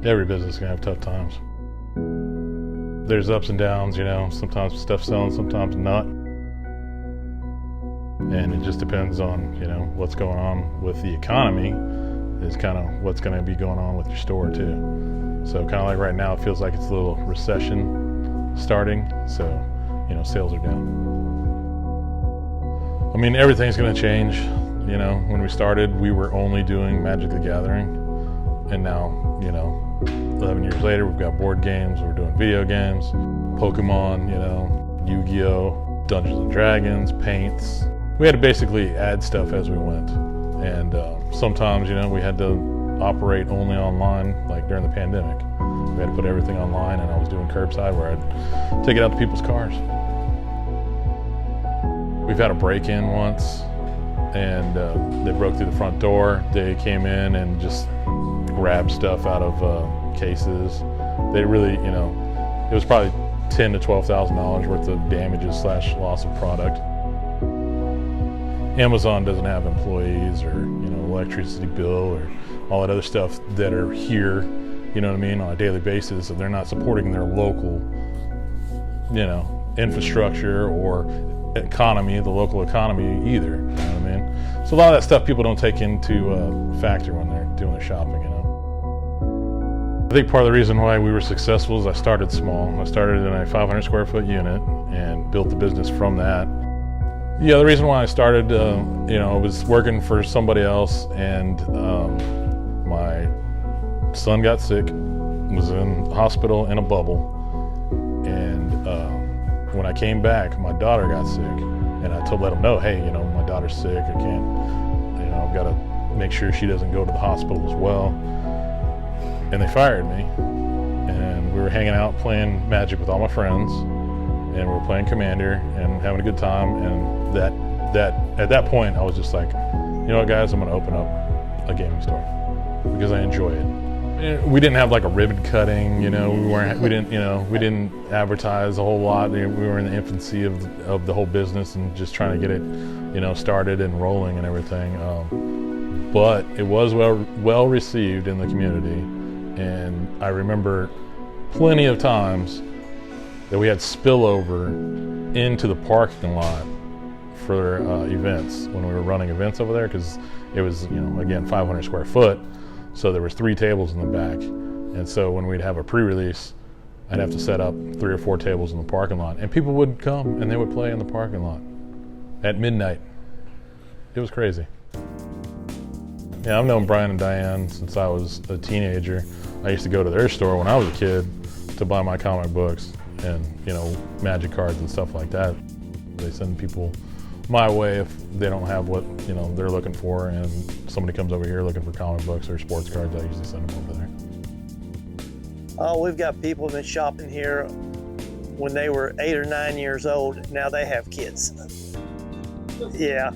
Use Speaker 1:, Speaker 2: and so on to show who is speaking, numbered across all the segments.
Speaker 1: Every business is gonna have tough times. There's ups and downs, sometimes stuff's selling, sometimes not. And it just depends on, what's going on with the economy is kind of what's gonna be going on with your store too. So kind of like right now, it feels like it's a little recession starting, so, sales are down. I mean, everything's gonna change. When we started, we were only doing Magic the Gathering, and now, 11 years later, we've got board games, we're doing video games, Pokemon, Yu-Gi-Oh, Dungeons and Dragons, paints. We had to basically add stuff as we went. And sometimes, we had to operate only online, like during the pandemic. We had to put everything online, and I was doing curbside where I'd take it out to people's cars. We've had a break-in once, and they broke through the front door. They came in and just grabbed stuff out of cases. They really, it was probably $10,000 to $12,000 worth of damages / loss of product. Amazon doesn't have employees or, electricity bill or all that other stuff that are here, on a daily basis. So they're not supporting their local, infrastructure or economy, the local economy either, So a lot of that stuff people don't take into factor when they're doing their shopping, I think part of the reason why we were successful is I started small. I started in a 500 square foot unit and built the business from that. Yeah, the reason why I started, I was working for somebody else, and my son got sick, was in the hospital in a bubble, and when I came back, my daughter got sick, and I let him know, hey, my daughter's sick, I can't, I've got to make sure she doesn't go to the hospital as well. And they fired me, and we were hanging out playing Magic with all my friends, and we were playing Commander and having a good time. And at that point, I was just like, you know what, guys, I'm going to open up a gaming store because I enjoy it. We didn't have like a ribbon cutting, we didn't advertise a whole lot. We were in the infancy of the whole business and just trying to get it, started and rolling and everything. But it was well received in the community. And I remember plenty of times that we had spillover into the parking lot for events when we were running events over there, because it was, again, 500 square foot. So there was 3 tables in the back. And so when we'd have a pre-release, I'd have to set up 3 or 4 tables in the parking lot, and people would come and they would play in the parking lot at midnight. It was crazy. Yeah, I've known Brian and Diane since I was a teenager. I used to go to their store when I was a kid to buy my comic books and, Magic cards and stuff like that. They send people my way if they don't have what, they're looking for, and somebody comes over here looking for comic books or sports cards, I usually send them over there.
Speaker 2: Oh, we've got people who've been shopping here when they were 8 or 9 years old. Now they have kids. Yeah.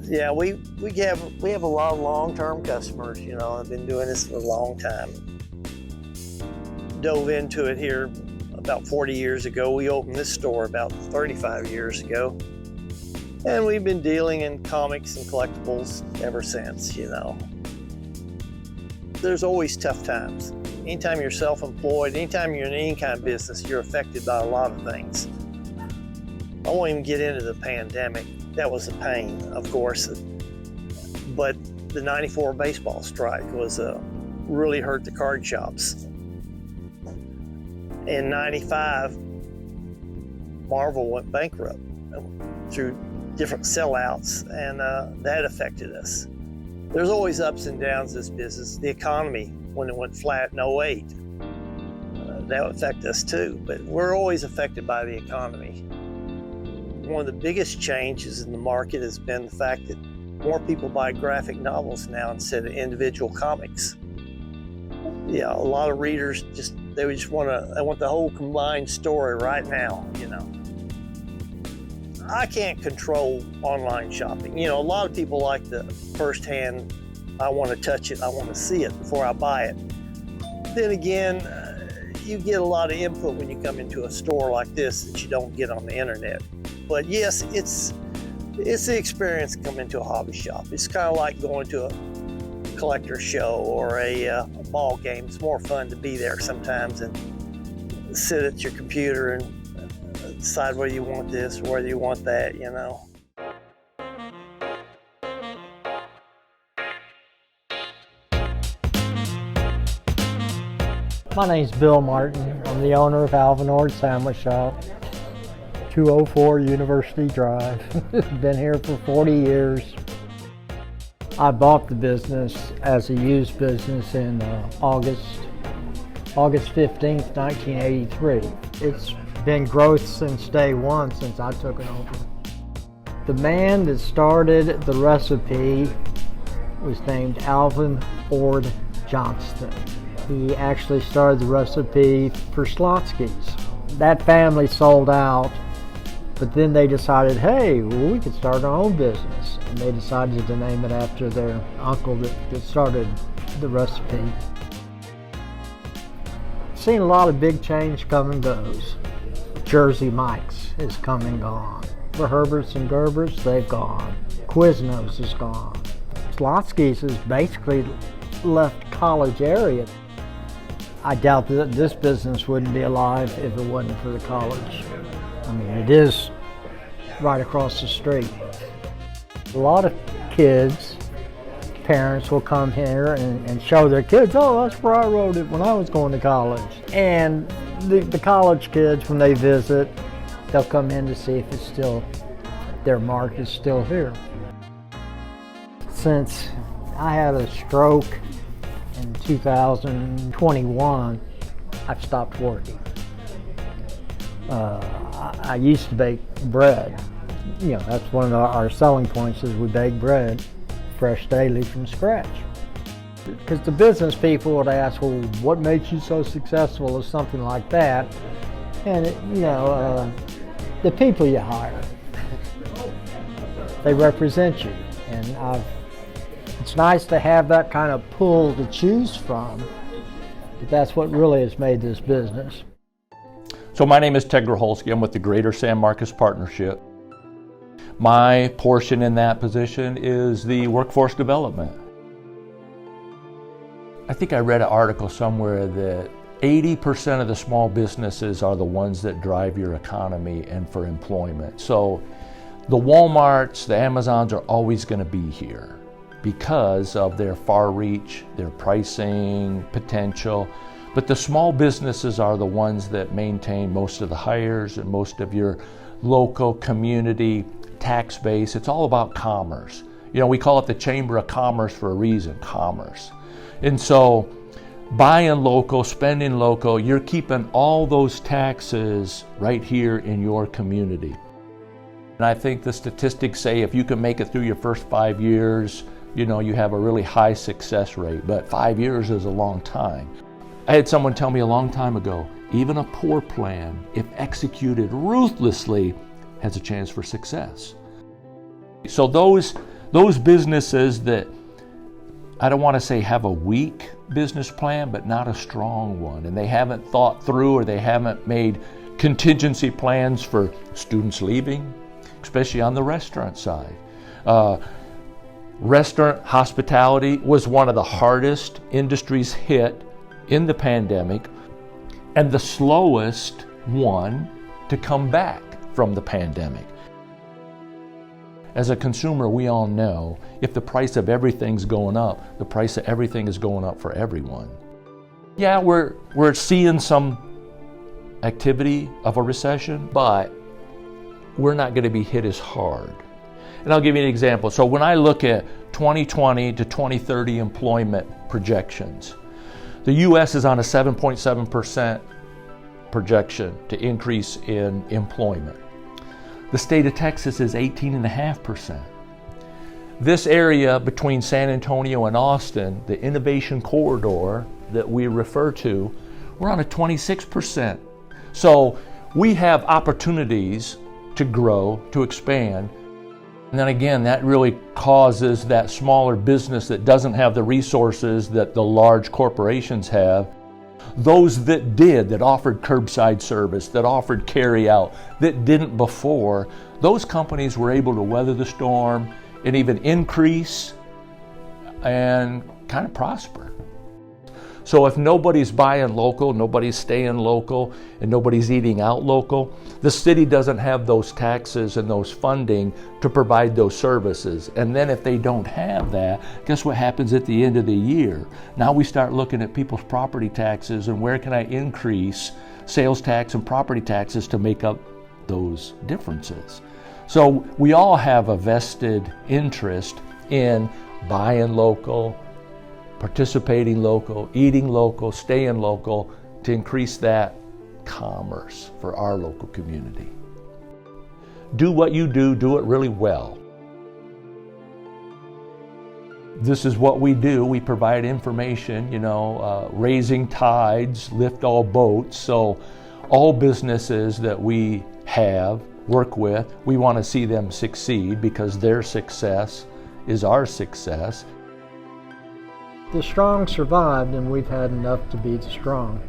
Speaker 2: Yeah, we have a lot of long-term customers, I've been doing this for a long time. Dove into it here about 40 years ago. We opened this store about 35 years ago. And we've been dealing in comics and collectibles ever since, There's always tough times. Anytime you're self-employed, anytime you're in any kind of business, you're affected by a lot of things. I won't even get into the pandemic. That was a pain, of course. But the '94 baseball strike was really hurt the card shops. In '95, Marvel went bankrupt through different sellouts, and that affected us. There's always ups and downs in this business. The economy, when it went flat in '08, that would affect us too, but we're always affected by the economy. One of the biggest changes in the market has been the fact that more people buy graphic novels now instead of individual comics. Yeah, a lot of readers they want the whole combined story right now, I can't control online shopping. A lot of people like the firsthand, I want to touch it, I want to see it before I buy it. Then again, you get a lot of input when you come into a store like this that you don't get on the internet. But yes, it's the experience to come into a hobby shop. It's kind of like going to collector show or a ball game. It's more fun to be there sometimes and sit at your computer and decide whether you want this or whether you want that, you know.
Speaker 3: My name's Bill Martin. I'm the owner of Alvin Ord Sandwich Shop, 204 University Drive. Been here for 40 years. I bought the business as a used business in August 15th, 1983. It's been growth since day one, since I took it over. The man that started the recipe was named Alvin Ord Johnston. He actually started the recipe for Slotsky's. That family sold out, but then they decided, hey, well, we could start our own business. And they decided to name it after their uncle that started the recipe. Seen a lot of big change come and goes. Jersey Mike's has come and gone. The Herberts and Gerbers, they've gone. Quiznos is gone. Slotsky's has basically left college area. I doubt that this business wouldn't be alive if it wasn't for the college. I mean, it is right across the street. A lot of kids, parents will come here and show their kids, oh, that's where I wrote it when I was going to college. And the college kids, when they visit, they'll come in to see if it's still, their mark is still here. Since I had a stroke in 2021, I've stopped working. I used to bake bread. You know, that's one of our selling points is we bake bread fresh daily from scratch. Because the business people would ask, well, what makes you so successful or something like that? And, the people you hire, they represent you. And it's nice to have that kind of pool to choose from, but that's what really has made this business.
Speaker 4: So my name is Ted Graholski. I'm with the Greater San Marcos Partnership. My portion in that position is the workforce development. I think I read an article somewhere that 80% of the small businesses are the ones that drive your economy and for employment. So the Walmarts, the Amazons are always going to be here because of their far reach, their pricing potential. But the small businesses are the ones that maintain most of the hires and most of your local community tax base. It's all about commerce. You know, we call it the Chamber of Commerce for a reason, commerce. And so buying local, spending local, you're keeping all those taxes right here in your community. And I think the statistics say if you can make it through your first 5 years, you have a really high success rate, but 5 years is a long time. I had someone tell me a long time ago, even a poor plan, if executed ruthlessly, has a chance for success. So those businesses that, I don't want to say have a weak business plan, but not a strong one, and they haven't thought through or they haven't made contingency plans for students leaving, especially on the restaurant side. Restaurant hospitality was one of the hardest industries hit in the pandemic and the slowest one to come back from the pandemic. As a consumer, we all know if the price of everything's going up, the price of everything is going up for everyone. Yeah, we're seeing some activity of a recession, but we're not going to be hit as hard. And I'll give you an example. So when I look at 2020 to 2030 employment projections, the U.S. is on a 7.7% projection to increase in employment. The state of Texas is 18.5%. This area between San Antonio and Austin, the innovation corridor that we refer to, we're on a 26%. So we have opportunities to grow, to expand. And then again, that really causes that smaller business that doesn't have the resources that the large corporations have. Those that did, that offered curbside service, that offered carry out, that didn't before, those companies were able to weather the storm and even increase and kind of prosper. So if nobody's buying local, nobody's staying local, and nobody's eating out local, the city doesn't have those taxes and those funding to provide those services. And then if they don't have that, guess what happens at the end of the year? Now we start looking at people's property taxes and where can I increase sales tax and property taxes to make up those differences. So we all have a vested interest in buying local, participating local, eating local, staying local, to increase that commerce for our local community. Do what you do it really well. This is what we do. We provide information, raising tides, lift all boats. So all businesses that we work with, we want to see them succeed because their success is our success.
Speaker 3: The strong survived, and we've had enough to be the strong.